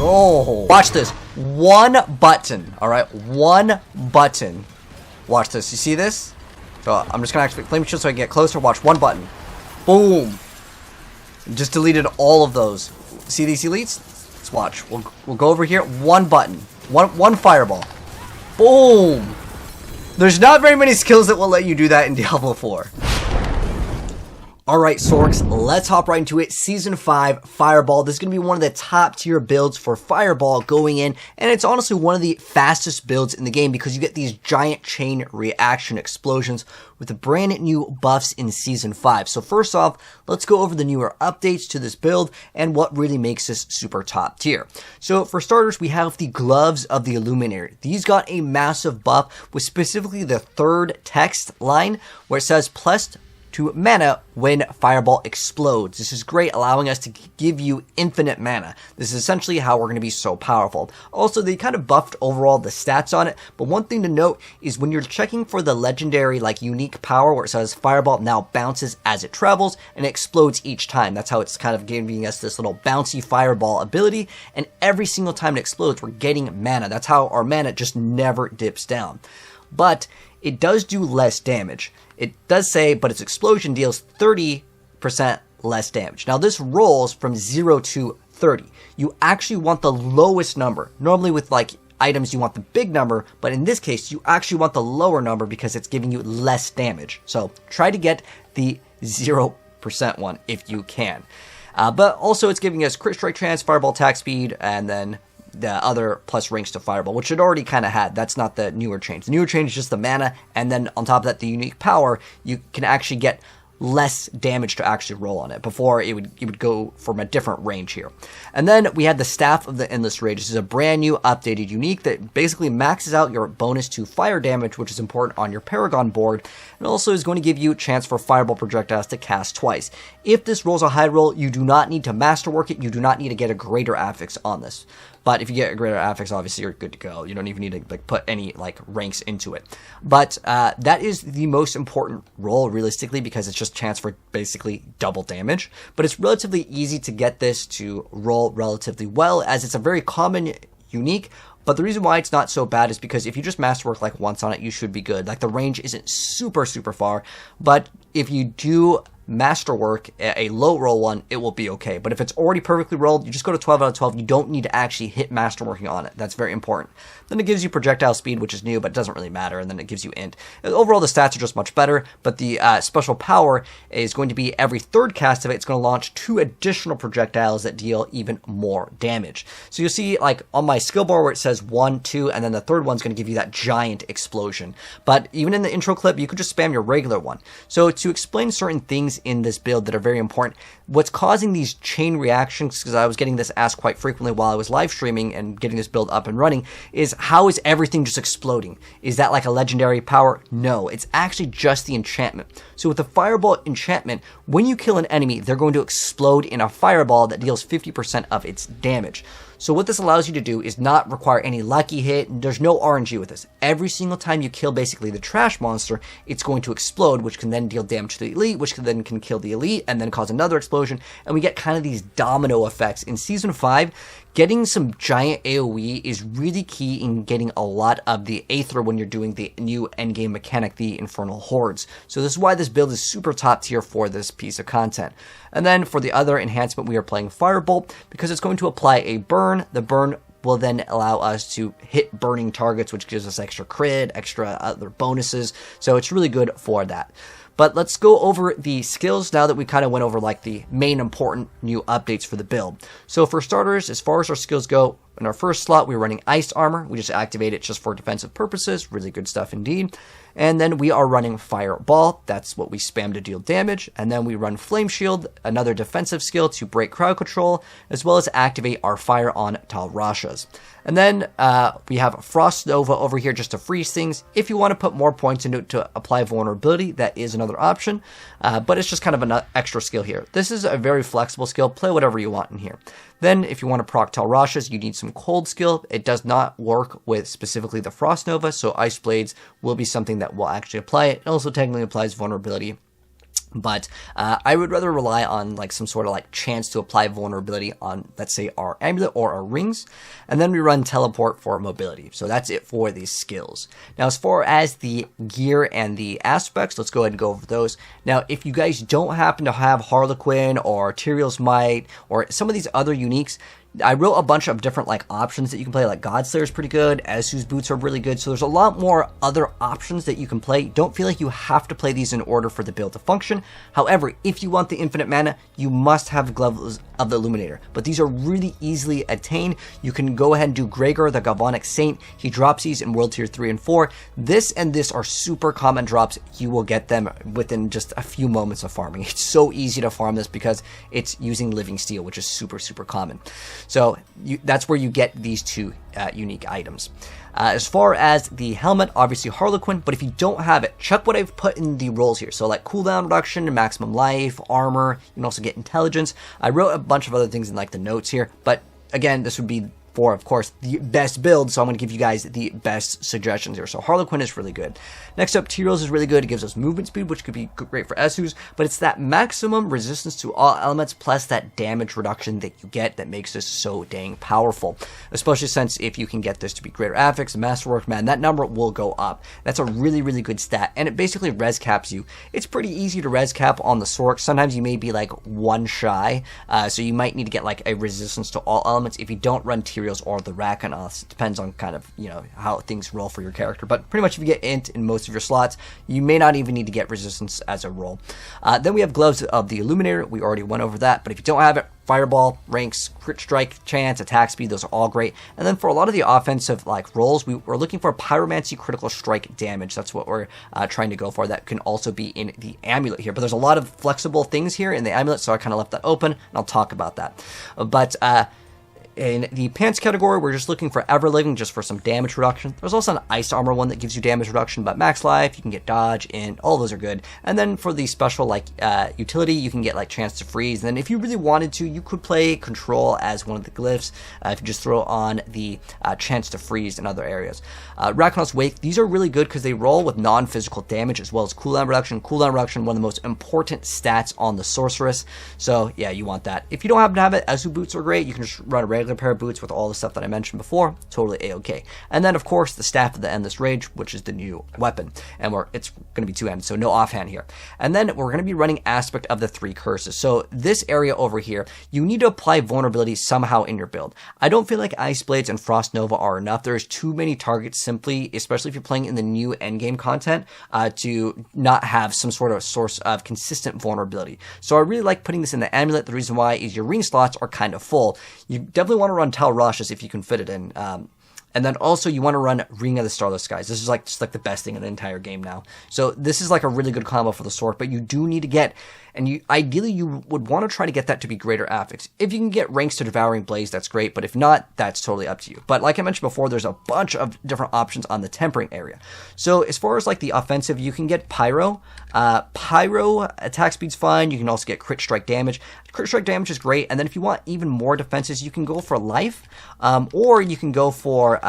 go. Watch this. One button. All right. One button. Watch this. You see this? So I'm just going to activate Flame Shield so I can get closer. Watch one button. Boom. Just deleted all of those. See these elites? Let's watch. We'll go over here. One button. One fireball. Boom. There's not very many skills that will let you do that in Diablo 4. Alright, Sorcs, let's hop right into it. Season 5, Fireball. This is going to be one of the top tier builds for Fireball going in, and it's honestly one of the fastest builds in the game because you get these giant chain reaction explosions with the brand new buffs in Season 5. So first off, let's go over the newer updates to this build and what really makes this super top tier. So for starters, we have the Gloves of the Illuminator. These got a massive buff with specifically the third text line where it says plus 2 mana when Fireball explodes. This is great, allowing us to give you infinite mana. This is essentially how we're going to be so powerful. Also, they kind of buffed overall the stats on it, but one thing to note is when you're checking for the legendary, like, unique power where it says Fireball now bounces as it travels and it explodes each time. That's how it's kind of giving us this little bouncy Fireball ability, and every single time it explodes, we're getting mana. That's how our mana just never dips down. But it does do less damage. It does say, but its explosion deals 30% less damage. Now this rolls from 0 to 30. You actually want the lowest number. Normally with like items you want the big number, but in this case you actually want the lower number because it's giving you less damage. So try to get the 0% one if you can. But also it's giving us crit strike chance, fireball attack speed, and then the other plus ranks to Fireball, which it already kind of had. That's not the newer change. The newer change is just the mana, and then on top of that, the unique power, you can actually get less damage to actually roll on it. Before, it would go from a different range here. And then we had the Staff of the Endless Rage. This is a brand new updated unique that basically maxes out your bonus to fire damage, which is important on your Paragon board, and also is going to give you a chance for Fireball projectiles to cast twice. If this rolls a high roll, you do not need to masterwork it. You do not need to get a greater affix on this. But if you get a greater affix, obviously you're good to go. You don't even need to like put any like ranks into it. But that is the most important roll realistically because it's just chance for basically double damage. But it's relatively easy to get this to roll relatively well as it's a very common unique. But the reason why it's not so bad is because if you just masterwork like once on it, you should be good. Like the range isn't super far, but if you do masterwork a low roll one, it will be okay. But if it's already perfectly rolled, you just go to 12 out of 12. You don't need to actually hit masterworking on it. That's very important. Then it gives you projectile speed, which is new, but it doesn't really matter. And then it gives you int. Overall, the stats are just much better, but the special power is going to be every third cast of it, it's going to launch 2 additional projectiles that deal even more damage. So you'll see like on my skill bar where it says 1, 2, and then the third one's going to give you that giant explosion. But even in the intro clip, you could just spam your regular one. So to explain certain things in this build that are very important, what's causing these chain reactions, because I was getting this asked quite frequently while I was live streaming and getting this build up and running, is how is everything just exploding? Is that like a legendary power? No, it's actually just the enchantment. So with the Fireball enchantment, when you kill an enemy, they're going to explode in a fireball that deals 50% of its damage. So what this allows you to do is not require any lucky hit. There's no RNG with this. Every single time you kill basically the trash monster, it's going to explode, which can then deal damage to the elite, which then can kill the elite and then cause another explosion. And we get kind of these domino effects. In Season 5, getting some giant AoE is really key in getting a lot of the Aether when you're doing the new endgame mechanic, the Infernal Hordes. So this is why this build is super top tier for this piece of content. And then for the other enhancement, we are playing Firebolt because it's going to apply a burn. The burn will then allow us to hit burning targets, which gives us extra crit, extra other bonuses. So it's really good for that. But let's go over the skills now that we kind of went over like the main important new updates for the build. So for starters, as far as our skills go, in our first slot, we're running Ice Armor. We just activate it just for defensive purposes. Really good stuff indeed. And then we are running Fireball. That's what we spam to deal damage. And then we run Flame Shield, another defensive skill to break crowd control, as well as activate our Fire on Talrashas. And then we have Frost Nova over here just to freeze things. If you want to put more points into it to apply vulnerability, that is another option. But it's just kind of an extra skill here. This is a very flexible skill. Play whatever you want in here. Then if you want to proc Talrashas, you need some cold skill. It does not work with specifically the Frost Nova, so Ice Blades will be something that will actually apply it. It also technically applies vulnerability. But I would rather rely on like some sort of like chance to apply vulnerability on, let's say, our amulet or our rings, and then we run teleport for mobility. So that's it for these skills. Now, as far as the gear and the aspects, let's go ahead and go over those. Now, if you guys don't happen to have Harlequin or Tyrael's Might or some of these other uniques, I wrote a bunch of different like options that you can play. Like Godslayer is pretty good, Ezu's boots are really good, so there's a lot more other options that you can play. Don't feel like you have to play these in order for the build to function. However, if you want the infinite mana, you must have Gloves of the Illuminator, but these are really easily attained. You can go ahead and do Gregor, the Galvanic Saint. He drops these in World Tier 3 and 4. This and this are super common drops. You will get them within just a few moments of farming. It's so easy to farm this because it's using Living Steel, which is super common. So that's where you get these two unique items. As far as the helmet, obviously Harlequin, but if you don't have it, check what I've put in the roles here. So like cooldown reduction, maximum life, armor, you can also get intelligence. I wrote a bunch of other things in like the notes here, but again, this would be for, of course, the best build, so I'm going to give you guys the best suggestions here. So Harlequin is really good. Next up, Tyrael's is really good. It gives us movement speed, which could be great for Ezu's, but it's that maximum resistance to all elements plus that damage reduction that you get that makes this so dang powerful. Especially since if you can get this to be greater affix, masterwork, man, that number will go up. That's a really good stat, and it basically res caps you. It's pretty easy to res cap on the Sorc. Sometimes you may be like one shy, so you might need to get like a resistance to all elements if you don't run Tyrael's or the Rakanoths. It depends on kind of, you know, how things roll for your character. But pretty much if you get int in most of your slots, you may not even need to get resistance as a roll. Then we have Gloves of the Illuminator. We already went over that. But if you don't have it, Fireball, ranks, crit strike chance, attack speed, those are all great. And then for a lot of the offensive like rolls, we're looking for Pyromancy critical strike damage. That's what we're trying to go for. That can also be in the amulet here. But there's a lot of flexible things here in the amulet, so I kind of left that open, and I'll talk about that. But in the pants category, we're just looking for Everliving just for some damage reduction. There's also an ice armor one that gives you damage reduction, but max life, you can get dodge, and all those are good. And then for the special like utility, you can get like chance to freeze. And then if you really wanted to, you could play control as one of the glyphs if you just throw on the chance to freeze in other areas. Rakanoth's Wake, these are really good because they roll with non-physical damage as well as cooldown reduction. Cooldown reduction, one of the most important stats on the Sorceress. So yeah, you want that. If you don't happen to have it, Ezu boots are great. You can just run a regular pair of boots with all the stuff that I mentioned before. Totally a-okay. And then of course the Staff of the Endless Rage, which is the new weapon, and it's going to be two-handed, so no offhand here. And then we're going to be running Aspect of the Three Curses. So this area over here, you need to apply vulnerability somehow in your build. I don't feel like Ice Blades and Frost Nova are enough. There's too many targets simply, especially if you're playing in the new endgame content, to not have some sort of source of consistent vulnerability. So I really like putting this in the amulet. The reason why is your ring slots are kind of full. You definitely want to run Tal Rashes if you can fit it in. And then also you want to run Ring of the Starless Skies. This is like just like the best thing in the entire game now. So this is like a really good combo for the Sorc, but you do need to get, and ideally you would want to try to get that to be greater affix. If you can get ranks to Devouring Blaze, that's great, but if not, that's totally up to you. But like I mentioned before, there's a bunch of different options on the tempering area. So as far as like the offensive, you can get Pyro. Pyro attack speed's fine. You can also get crit strike damage. Crit strike damage is great, and then if you want even more defenses, you can go for life, or you can go for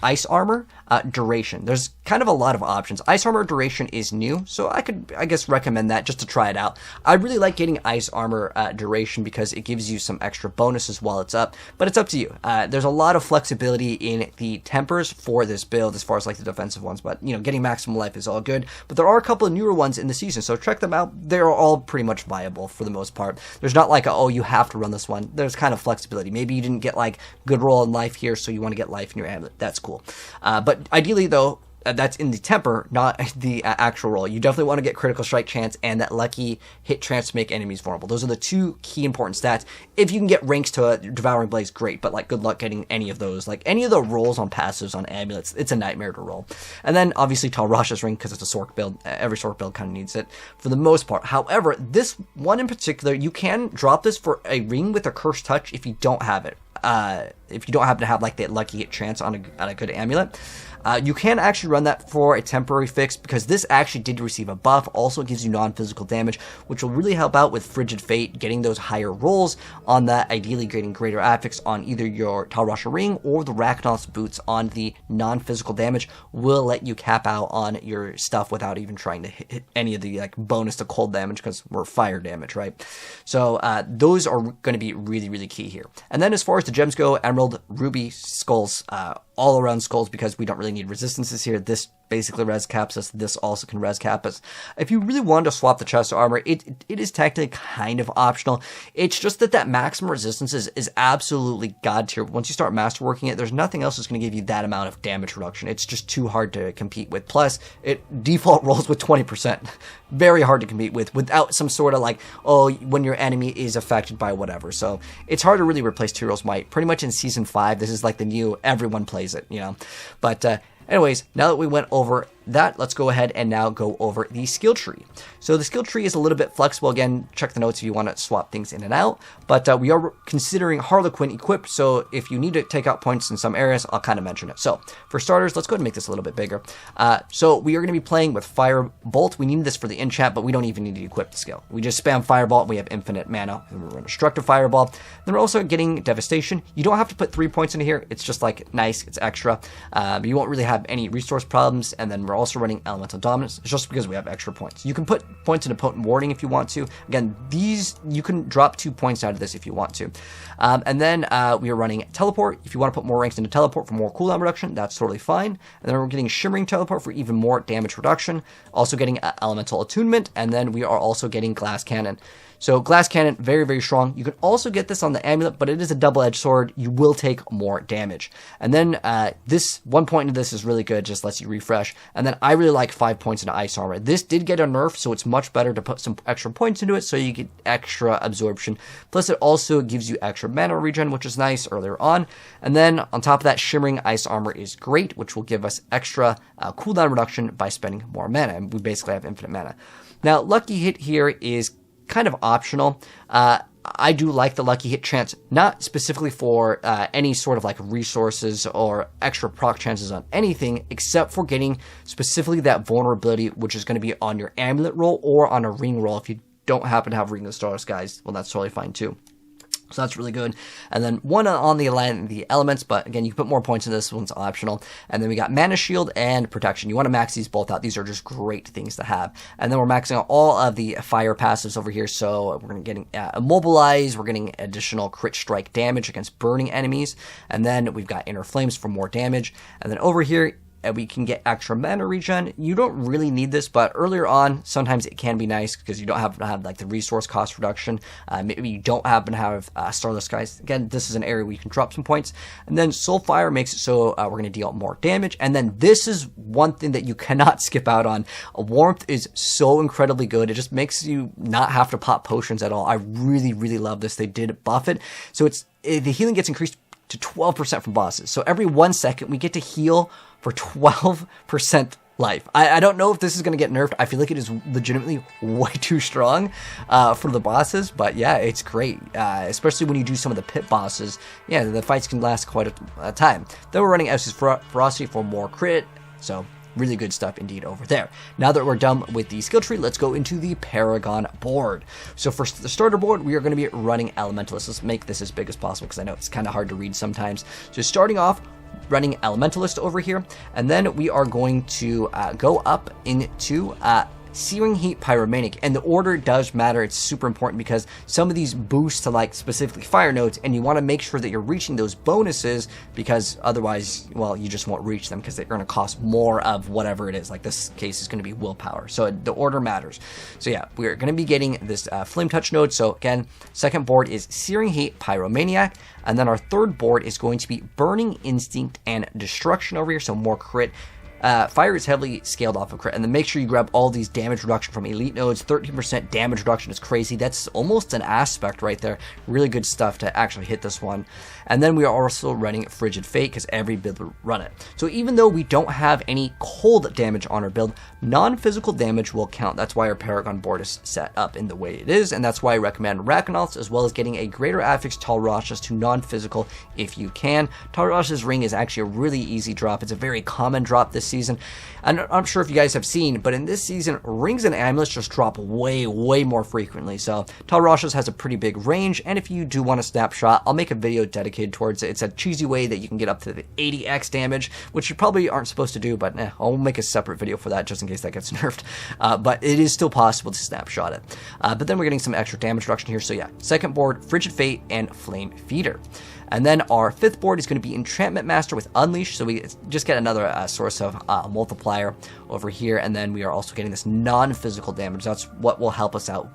ice armor, duration. There's kind of a lot of options. Ice armor duration is new, so I guess recommend that just to try it out. I really like getting ice armor duration because it gives you some extra bonuses while it's up, but it's up to you. There's a lot of flexibility in the tempers for this build as far as like the defensive ones, but you know, getting maximum life is all good. But there are a couple of newer ones in the season, so check them out. They're all pretty much viable for the most part. There's not like oh, you have to run this one. There's kind of flexibility. Maybe you didn't get like good roll in life here, so you want to get life in your amulet. That's cool. But ideally though, that's in the temper, not the actual roll. You definitely want to get critical strike chance and that lucky hit chance to make enemies vulnerable. Those are the two key important stats. If you can get ranks to Devouring Blaze, great, but like good luck getting any of those. Like any of the rolls on passives on amulets, it's a nightmare to roll. And then obviously Tal Rasha's ring, because it's a Sorc build. Every Sorc build kind of needs it for the most part. However, this one in particular, you can drop this for a ring with a Cursed Touch if you don't have it. if you don't happen to have like that lucky hit chance on a good amulet. You can actually run that for a temporary fix because this actually did receive a buff. Also, it gives you non-physical damage, which will really help out with Frigid Fate, getting those higher rolls on that, ideally getting greater affix on either your Tal Rasha Ring or the Raknos boots on the non-physical damage will let you cap out on your stuff without even trying to hit any of the like bonus to cold damage because we're fire damage, right? So those are going to be really, really key here. And then as far as the gems go, Emerald, Ruby, Skulls, all around Skulls because we don't really need resistances here. This basically res caps us. This also can res cap us. If you really wanted to swap the chest armor, it is technically kind of optional. It's just that maximum resistance is absolutely god tier. Once you start masterworking it, there's nothing else that's going to give you that amount of damage reduction. It's just too hard to compete with. Plus, it default rolls with 20%. Very hard to compete with without some sort of like, oh, when your enemy is affected by whatever. So it's hard to really replace Tyrell's Might. Pretty much in Season 5, this is like the new, everyone plays it, you know. But anyways, now that we went over that, let's go ahead and now go over the skill tree. So the skill tree is a little bit flexible. Again, check the notes if you want to swap things in and out. But we are considering Harlequin equipped, so if you need to take out points in some areas, I'll kind of mention it. So for starters, let's go ahead and make this a little bit bigger. So we are going to be playing with Firebolt. We need this for the enchant, but we don't even need to equip the skill. We just spam Firebolt. We have infinite mana. We're going to Destructive Fireball. Then we're also getting Devastation. You don't have to put 3 points into here. It's just like nice. It's extra. You won't really have any resource problems. And then we're also running Elemental Dominance. It's just because we have extra points. You can put points into Potent Warding if you want to. Again, these, you can drop 2 points out of this if you want to. And then we are running Teleport. If you want to put more ranks into Teleport for more cooldown reduction, that's totally fine. And then we're getting Shimmering Teleport for even more damage reduction. Also getting Elemental Attunement. And then we are also getting Glass Cannon. So Glass Cannon, very, very strong. You can also get this on the amulet, but it is a double-edged sword. You will take more damage. And then this 1 point into this is really good, just lets you refresh. And then I really like 5 points into Ice Armor. This did get a nerf, so it's much better to put some extra points into it so you get extra absorption. Plus it also gives you extra mana regen, which is nice earlier on. And then on top of that, Shimmering Ice Armor is great, which will give us extra cooldown reduction by spending more mana. And we basically have infinite mana. Now, Lucky Hit here is kind of optional. I do like the lucky hit chance, not specifically for any sort of like resources or extra proc chances on anything, except for getting specifically that vulnerability, which is going to be on your amulet roll or on a ring roll. If you don't happen to have Ring of the Stars, guys, well, that's totally fine too. So that's really good. And then one on the elements, but again, you can put more points in this one's optional. And then we got Mana Shield and Protection. You want to max these both out. These are just great things to have. And then we're maxing out all of the fire passives over here. So we're getting Immobilize. We're getting additional crit strike damage against burning enemies. And then we've got Inner Flames for more damage. And then over here, we can get extra mana regen. You don't really need this, but earlier on, sometimes it can be nice because you don't happen to have like the resource cost reduction. Maybe you don't happen to have Starless Skies. Again, this is an area where you can drop some points. And then Soulfire makes it so we're going to deal more damage. And then this is one thing that you cannot skip out on. Warmth is so incredibly good. It just makes you not have to pop potions at all. I really, really love this. They did buff it. So the healing gets increased to 12% from bosses. So every 1 second, we get to heal for 12% life. I don't know if this is going to get nerfed. I feel like it is legitimately way too strong for the bosses, but yeah, it's great. Especially when you do some of the pit bosses. Yeah, the fights can last quite a time. Then we're running Estus Ferocity for more crit, so really good stuff indeed over there. Now that we're done with the skill tree, let's go into the Paragon board. So for the starter board, we are going to be running Elementalist. Let's make this as big as possible because I know it's kind of hard to read sometimes. So starting off, running Elementalist over here, and then we are going to go up into Searing Heat Pyromaniac, and the order does matter. It's super important because some of these boost to like specifically fire nodes, and you want to make sure that you're reaching those bonuses because otherwise, well, you just won't reach them because they're going to cost more of whatever it is. Like this case is going to be willpower, so the order matters. So yeah, we're going to be getting this Flame Touch node. So again, second board is Searing Heat Pyromaniac, and then our third board is going to be Burning Instinct and Destruction over here, so more crit. fire is heavily scaled off of crit. And then make sure you grab all these damage reduction from elite nodes. 13% damage reduction is crazy. That's almost an aspect right there. Really good stuff to actually hit this one. And then we are also running Frigid Fate because every build will run it. So even though we don't have any cold damage on our build, non-physical damage will count. That's why our Paragon board is set up in the way it is, and that's why I recommend Rakanauts, as well as getting a greater affix Talrashas to non-physical if you can. Talrashas Ring is actually a really easy drop. It's a very common drop this season. I'm not sure if you guys have seen, but in this season, rings and amulets just drop way more frequently. So Talrashas has a pretty big range, and if you do want a snapshot, I'll make a video dedicated towards it. It's a cheesy way that you can get up to the 80x damage, which you probably aren't supposed to do, but I'll make a separate video for that just in case that gets nerfed. But it is still possible to snapshot it. But then we're getting some extra damage reduction here. So yeah, second board, Frigid Fate and Flame Feeder. And then our fifth board is going to be Enchantment Master with Unleash, so we just get another source of multiplier over here, and then we are also getting this non-physical damage. That's what will help us out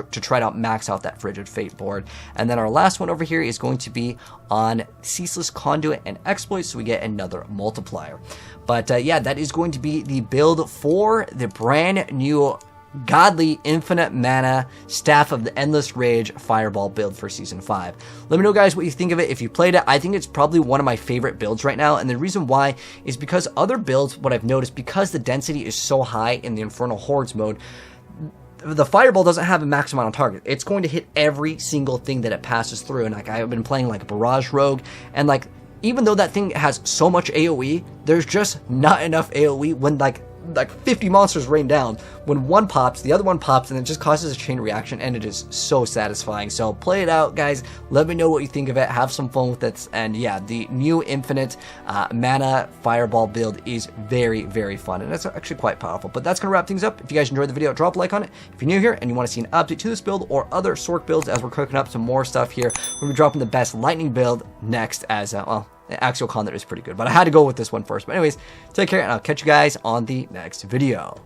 to try to max out that Frigid Fate board. And then our last one over here is going to be on Ceaseless Conduit and Exploit, so we get another multiplier. But yeah, that is going to be the build for the brand new godly infinite mana Staff of the Endless Rage Fireball build for Season 5. Let me know, guys, what you think of it. If you played it, I think it's probably one of my favorite builds right now, and the reason why is because other builds, what I've noticed, because the density is so high in the Infernal Hordes mode, the Fireball doesn't have a max amount on target. It's going to hit every single thing that it passes through, and like I've been playing like Barrage Rogue, and like even though that thing has so much AoE, there's just not enough AoE when like 50 monsters rain down. When one pops, the other one pops, and it just causes a chain reaction, and it is so satisfying. So play it out, guys. Let me know what you think of it. Have some fun with it. And yeah, the new infinite mana Fireball build is very fun, and it's actually quite powerful. But that's going to wrap things up. If you guys enjoyed the video, drop a like on it. If you're new here and you want to see an update to this build or other Sorc builds, as we're cooking up some more stuff here, we'll be dropping the best lightning build next as, well, the Axial Conduit is pretty good, but I had to go with this one first. But anyways, take care, and I'll catch you guys on the next video.